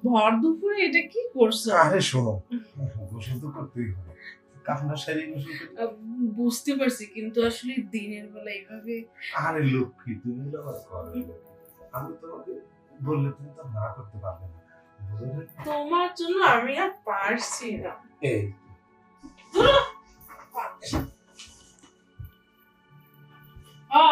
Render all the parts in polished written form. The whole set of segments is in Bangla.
ভর দুপুরে এটা কি করছো? আরে শোনো, গোসল তো করতেই হবে, কাপড় সারি গোসল করতে। বুঝতে পারছি, কিন্তু আসলে দিনের বেলা এইভাবে। আরে লক্ষ্মী, তুমি তো আমার ঘরে লক্ষ্মী। আমি তোমাকে বললে তুমি তো না করতে পারবে না, বুঝলে? তোমার জন্য আমি আর পারছি না। এই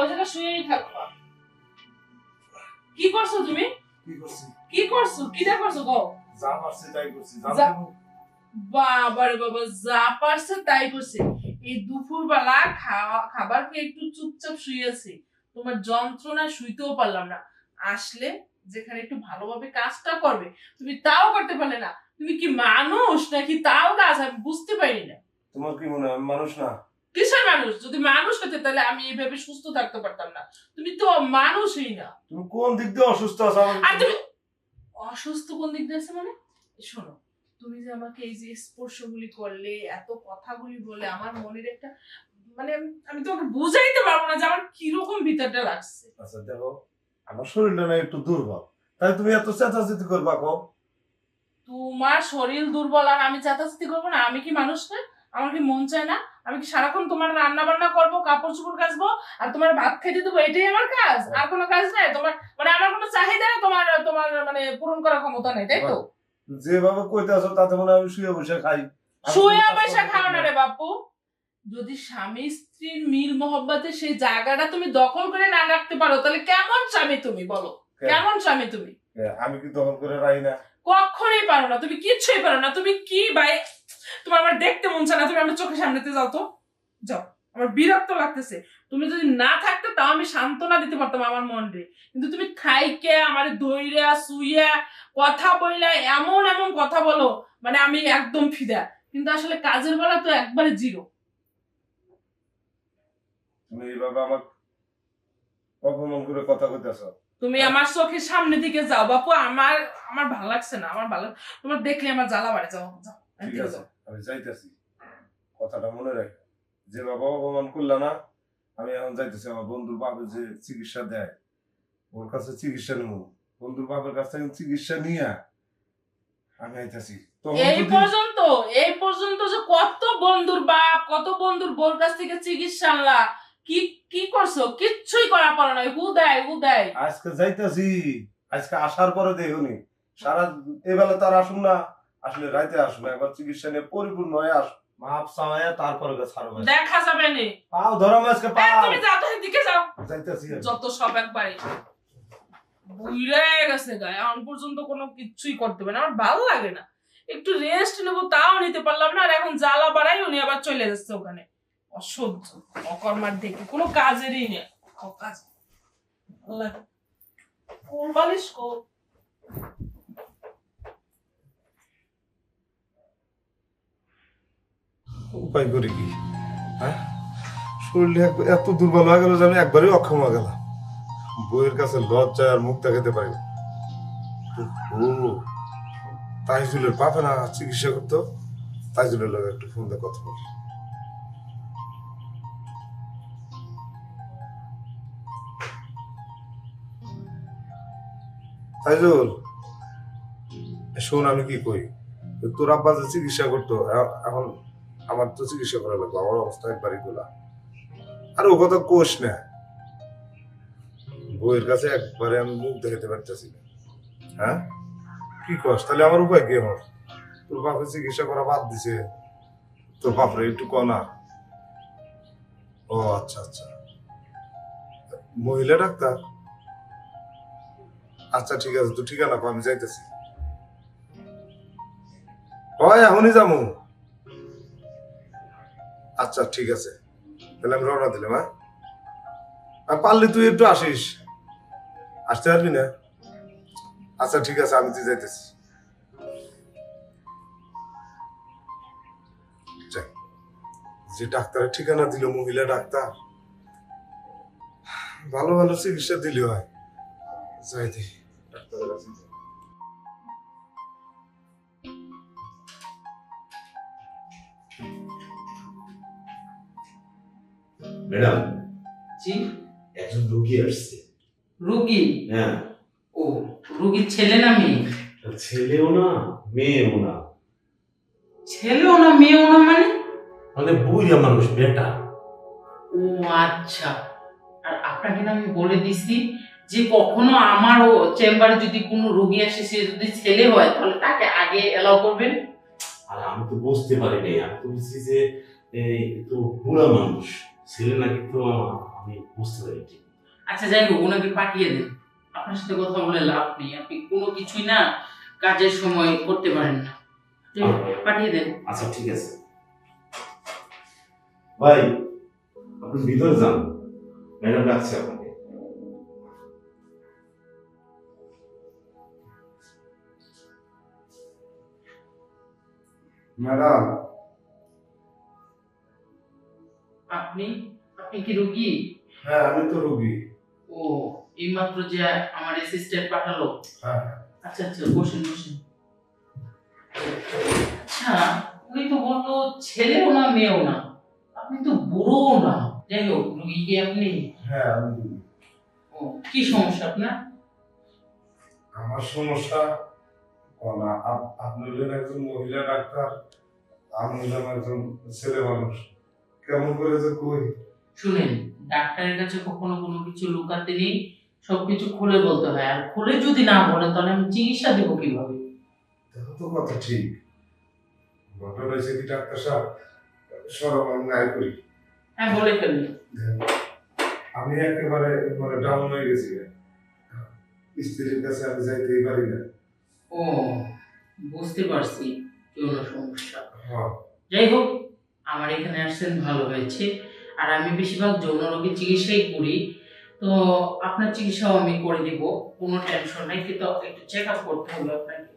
ওই জায়গায় শুয়েই থাকবা। কি করছো তুমি? কি করছি? কি করছো? কিটা করছো গো? যা পারছি তাই করছি। বাবারে বাবা, যা পারছে তাই করছে। এই দুপুরবেলা খাবার খেয়ে একটু চুপচাপ শুয়েছি, তোমার যন্ত্রণায় শুইতেও পারলাম না। আসলে যেখানে একটু ভালোভাবে কাজটা করবে তুমি তাও করতে পারলে না। তুমি কি মানুষ নাকি তাও কাজ? আমি বুঝতে পারি না। তোমার কি মনে হয় আমি মানুষ না? কিসের মানুষ? যদি মানুষ হতে তাহলে আমি এইভাবে সুস্থ থাকতে পারতাম না। তুমি তো মানুষই না। তুমি কোন দিক দিয়ে অসুস্থ আছো? আর তুমি অসুস্থ কোন দিক দিয়ে আছে মানে? শোনো, তুমি যে আমাকে এই যে স্পর্শগুলি করলে, এত কথাগুলি বলে, আমার মনের একটা মানে আমি তোমাকে বুঝাইতে পারবো না যে আমার কিরকম ভিতরটা লাগছে। আচ্ছা দেখো, আমার শরীরটা না একটু দুর্বল, তাই তুমি এত চেঁচাচেঁচি করবা কো? তোমার শরীর দুর্বল আর আমি চেঁচাচেঁচি করবো না? আমি কি মানুষ না? আমার কি মন চায় না? আমি কি সারাক্ষণ তোমার রান্না বান্না করবো, কাপড় চোপড় কাচবো আর তোমার ভাত খেতে দেবো? এটাই আমার কাজ? আর কোনো কাজ নাই তোমার? মানে আমার কোনো চাহিদা তোমার তোমার মানে পূরণ করার ক্ষমতা নেই, তাই তো? যেভাবে কইতে আছো তাতে মনে হয় আমি শুয়ে বসে খাই। শুয়ে বসে খাও না রে বাপু। যদি স্বামী স্ত্রীর মিল মহব্বতে সেই জায়গাটা তুমি দখল করে না রাখতে পারো, তাহলে কেমন স্বামী তুমি বলো? কেমন স্বামী তুমি? আমি কি দখল করে রাখি না? কখনোই পারো না, তুমি কিচ্ছুই পারো না। তুমি কি ভাই, তোমার আমার দেখতে মন চায় না, তুমি আমার চোখের সামনেতে যাও তো, যাও। আমার বিরক্ত লাগতেছে। তুমি যদি না থাকতে তাও আমি সান্ত্বনা দিতে পারতাম আমার মনরে, কিন্তু তুমি থাইকে আমার দইরা শুইয়া কথা বইলা এমন এমন কথা বলো, মানে আমি একদম ফিদা, কিন্তু আসলে কাজের বেলা তো একবারে জিরো। তুমি এইভাবে আমার অপমান করে কথা কইতেছো। তুমি আমার চোখের সামনে দিকে যাও বাপু। আমার আমার ভালো লাগছে না, আমার ভালো, তোমার দেখলে আমার জ্বালা বাড়ে। যাও যাও, ঠিক আছে, আমি যাইতেছি। কথাটা মনে রাখ, যে বাবা অপমান করলা না, আমি এখন যাইতেছি। আমার বন্ধুর বাপের যে চিকিৎসা দেয়, ওর কাছে চিকিৎসা নেব। বন্ধুর বাপের কাছ থেকে চিকিৎসা নিয়ে আমি আইতাছি। এই পর্যন্ত যে কত বন্ধুর বাপ, কত বন্ধুর বোর কাছ থেকে চিকিৎসা আনলা, কি কি করছো? কিচ্ছুই করা পারো না। হুদাই আজকে যাইতাছি, আজকে আসার পরে দেখুনি সারা এবেলা তার আসুন না, আসলে রাইতে আসুন, একবার চিকিৎসা নিয়ে পরিপূর্ণ হয়ে আসুন, মাপ চাওয়া তারপরে ছাড়ো। দেখা যাবে না। পাও ধরো আজকে পাও। তুমি যাও তো, এদিকে যাও। যাইতাছি যত সব একবারে বুইড়া গেছে গায়ে, এখন পর্যন্ত কোনো কিচ্ছুই করতে পারে না। আমার ভালো লাগে না। একটু রেস্ট নেবো তাও নিতে পারলাম না, আর এখন জ্বালা বাড়াই উনি আবার চলে যাচ্ছে ওখানে। অসহ্য, অকর্মার দেখে কোনো কাজেরই নেই। অকাজ। আল্লাহ কোন বালিশ কো। উপায় করি কি? হ্যাঁ, শরীরে এত দুর্বল হয়ে গেল যে আমি একবারই অক্ষম হয়ে গেলাম। বইয়ের কাছে লজ্জায় আর মুখ দেখাতে পারি না। ও তাইজুলের বাপে না চিকিৎসা করতো, তাইজুলের লোক একটু ফোন দিয়ে কথা বলি। তাইজুল, শোন আমি কি কই, তোর আব্বা যে চিকিৎসা করতো, এখন আমার তো চিকিৎসা করা লাগবে। আমার অবস্থা একবারই তোলা, আর ও কথা কোষ না। বইয়ের কাছে একবারে আমি মুখ দেখাতে পারতেছি না। হ্যাঁ, কি কস? তাহলে আমার উপায় কি? আমার তোর বাপের চিকিৎসা করা বাদ দিছে, তোর বাপরে একটু কনা। ও আচ্ছা আচ্ছা, মহিলা ডাক্তার। আচ্ছা ঠিক আছে, তুই ঠিকানা কো, আমি যাইতেছি। হয় এখনই যাবো। আচ্ছা ঠিক আছে, তাহলে আমি রওনা দিলাম। হ্যাঁ, আর পারলে তুই একটু আসিস, আসতে পারবি না? আচ্ছা ঠিক আছে, আমি তুই যাইতেছি। যে ডাক্তারের ঠিকানা দিল, মহিলা ডাক্তার, ভালো ভালো চিকিৎসা দিলে হয়। যাই দেখি ডাক্তারের কাছে। ম্যাডাম, জি, একজন রোগী আসছে। রোগী? হ্যাঁ। ও, রোগীর ছেলে না মেয়ে? ছেলেও না মেয়েও না, ছেলেও না মেয়েও না মানে? মানে বুড়া মানুষ বেটা। ও আচ্ছা। আর আপনাকে না আমি বলে দিছি যে কখনো আমারও চেম্বারে যদি কোনো রোগী আসে, সে যদি ছেলে হয় তাহলে তাকে আগে এলাও করবেন। আর আমি তো বুঝতে পারিনি, আমি তো বুঝছি যে এই তো বুড়া মানুষ, ছেলে নাকি তো আমি বুঝতে পারি ঠিক। আচ্ছা যাই হোক, ওনাকে পাঠিয়ে দেন। আপনার সাথে কথা বলে লাভ নেই, আপনি কোনো কিছুই না কাজের সময় করতে পারেন না। যাই হোক, পাঠিয়ে দেন। আচ্ছা ঠিক আছে ভাই, আপনি ভিতরে যান, ম্যাডাম ডাকছে আপনাকে। ম্যাডাম, আপনি আপনি কি রোগী? হ্যাঁ আমি তো রোগী। ও, এইমাত্র যে আমার অ্যাসিস্ট্যান্ট পাঠালো। হ্যাঁ আচ্ছা আচ্ছা, বসেন বসেন। আচ্ছা, উনি তো বললো ছেলেও না মেয়েও না, আপনি তো বুড়োও না। যাই হোক, রোগী কি আপনি? হ্যাঁ আমি রোগী। ও, কি সমস্যা আপনার? আমার সমস্যা আপনি হলেন একজন মহিলা ডাক্তার, আমি হলাম একজন ছেলে মানুষ, কেমন করে যে কই। শুনেন, ডাক্তারের কাছে কখনো কোনো কিছু লুকাতে নেই, সবকিছু খুলে বলতে হয়। আর খুলে যদি না বলেন তাহলে আমি চিকিৎসা দেবো কিভাবে? দেখো তো কথা ঠিক, ঘটনা হয়েছে কি ডাক্তার সাহেব, সরব আমি নাই করি। হ্যাঁ, বলে ফেলুন। আমি একেবারে মানে ডাউন হয়ে গেছি, স্ত্রীর কাছে আমি যাইতেই পারি না। ও, বুঝতে পারছি যৌন সমস্যা। হ্যাঁ যাই হোক, আমার এখানে আসছেন ভালো হয়েছে। আর আমি বেশিরভাগ যৌন রোগীর চিকিৎসাই করি, তো আপনার চিকিৎসাও আমি করে দিব, কোনো টেনশন নেই। কিন্তু একটু চেক আপ করতে হবে আপনাকে।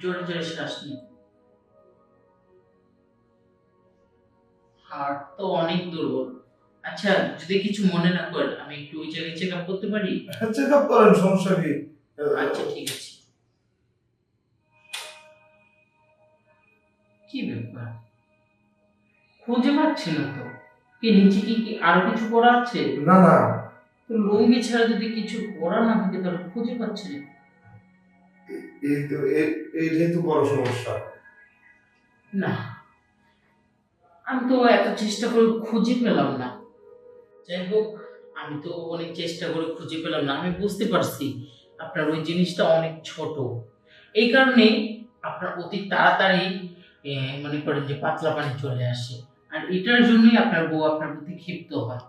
জোরে জোরে শ্বাস নিন। হার্ট তো অনেক দুর্বল। আচ্ছা, যদি কিছু মনে না করেন, আমি একটু ওই জায়গায় চেক আপ করতে পারি? চেক আপ করেন, সমস্যা কি। আচ্ছা ঠিক আছে। কি ব্যাপার, খুঁজে পাচ্ছি না তো। কি নিচে কি আরো কিছু করা আছে? না না, তো লুঙ্গি ছাড়া যদি কিছু করা না থাকে তাহলে খুঁজে পাচ্ছি না। এই তো এইটাই তো বড় সমস্যা। না, আমি তো এত চেষ্টা করে খুঁজে পেলাম না। যাই হোক, আমি তো অনেক চেষ্টা করে খুঁজে পেলাম না। আমি বুঝতে পারছি আপনার ওই জিনিসটা অনেক ছোট, এই কারণে আপনার অতি তাড়াতাড়ি মনে করেন যে পাতলা পানি চলে আসে। আর এটার জন্যই আপনার বউ আপনার প্রতি ক্ষিপ্ত হয়।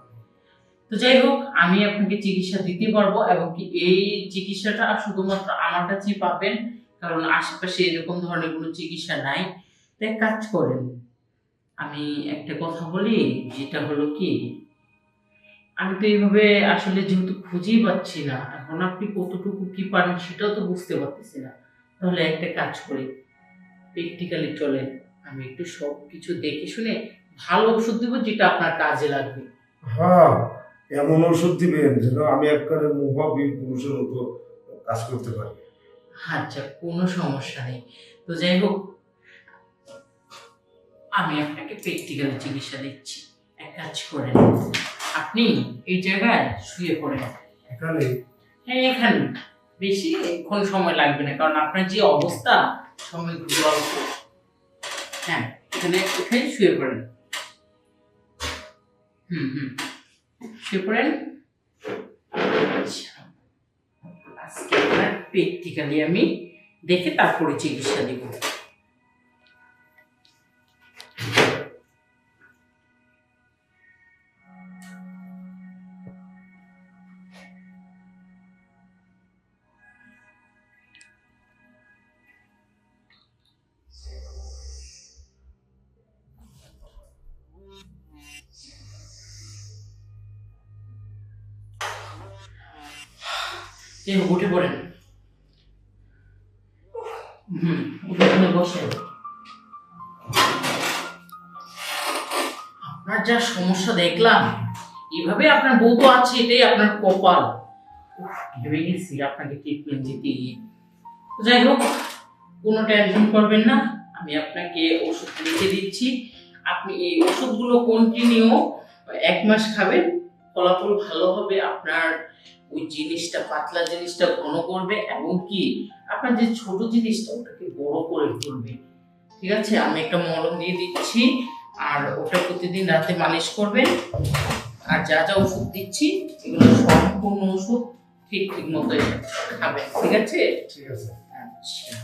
তো যাই হোক, আমি আপনাকে চিকিৎসা দিতে পারবো, এবং কি এই চিকিৎসাটা শুধুমাত্র আমার কাছেই পাবেন, কারণ আশেপাশে এরকম ধরনের কোনো চিকিৎসা নাই। তো এক কাজ করেন, আমি একটা কথা বলি, যেটা হলো কি, আমি তো এইভাবে আসলে যেহেতু খুঁজেই পাচ্ছি না, এখন আপনি কতটুকু কি পারেন সেটাও তো বুঝতে পারতেছি না। তাহলে একটা কাজ করি, প্র্যাকটিক্যালি চলেন, আমি একটু সব কিছু দেখে শুনে ভালো ওষুধ দেবো যেটা আপনার কাজে লাগবে। হ্যাঁ, এমন ওষুধ দিবেন যেন আমি একবারে মুভাবীর পুরুষের মতো কাজ করতে পারি। আচ্ছা, কোনো সমস্যা নেই। তো যাই হোক, আমি আপনাকে প্র্যাকটিক্যালি চিকিৎসা দিচ্ছি। এক কাজ করেন, আপনি এই জায়গায় শুয়ে পড়েন। এখানে হ্যাঁ, এখানে বেশিক্ষণ সময় লাগবে না, কারণ আপনার যে অবস্থা, সময় খুব অল্প। হ্যাঁ, এখানে এখানে শুয়ে পড়েন। হুম, শুয়ে পড়েন। আচ্ছা, আজকে আপনার প্র্যাকটিক্যালি আমি দেখে তারপরে চিকিৎসা দিব। উঠে পড়েন। উঠে বসে। আপনার যা সমস্যা দেখলাম, এভাবে আপনার বউ তো আছে, এটাই আপনার কপাল। ভেবে গেছি আপনাকে ট্রিটমেন্ট দিতে গিয়ে। যাই হোক, কোনো টেনশন করবেন না, আমি আপনাকে ওষুধ লিখে দিচ্ছি। আপনি এই ওষুধগুলো কন্টিনিউ 1 মাস খাবেন, ফলাফল ভালো হবে, আপনার ওই জিনিসটা পাতলা জিনিসটা ঘন করবে এবং কি আপনার যে ছোট জিনিসটা ওটাকে বড় করে তুলবে। ঠিক আছে, আমি একটা মলম দিয়ে দিচ্ছি, আর ওটা প্রতিদিন রাতে মালিশ করবেন। আর যা যা ওষুধ দিচ্ছি এগুলো সম্পূর্ণ ওষুধ ঠিক ঠিক মতো খাবেন, ঠিক আছে? ঠিক আছে। আচ্ছা,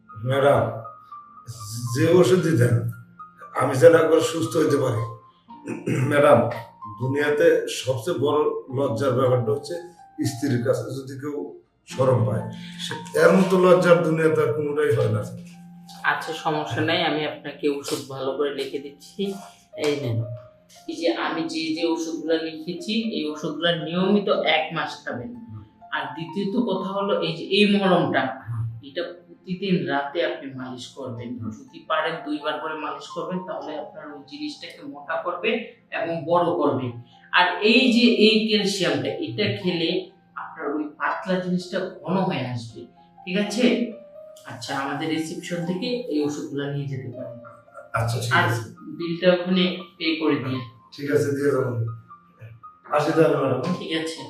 ম্যাডাম, যে ওষুধ দিতেন আমি যেন একবার সুস্থ হইতে পারি। ম্যাডাম, দুনিয়াতে সবচেয়ে বড় লজ্জার ব্যাপারটা হচ্ছে স্ত্রীর কাছে যদি কেউ শরম পায়, এর মতো লজ্জার দুনিয়াতে আর কোনোটাই হয় না। আচ্ছা সমস্যা নাই, আমি আপনাকে ওষুধ ভালো করে লিখে দিচ্ছি। এই নেন, এই যে আমি যে যে ওষুধগুলো লিখেছি এই ওষুধগুলো নিয়মিত 1 মাস খাবেন। আর দ্বিতীয়ত কথা হলো এই যে এই মলমটা, এটা প্রতিদিন রাতে আপনি মালিশ করবেন। যদি পারেন 2 বার করে মালিশ করবেন, তাহলে আপনার ওই জিনিসটাকে মোটা করবে এবং বড় করবে। আর এই যে এই ক্যালসিয়ামটা, এটা খেলে আপনার ওই পাতলা জিনিসটা ঘন হয়ে আসবে, ঠিক আছে? আচ্ছা, আমাদের রিসেপশন থেকে এই ওষুধগুলো নিয়ে যেতে পারেন। আচ্ছা ঠিক আর আছে। বিলটা ওখানে পে করে দিয়ে। ঠিক আছে, দিয়ে যাবেন। আসি তাহলে ম্যাডাম। ঠিক আছে।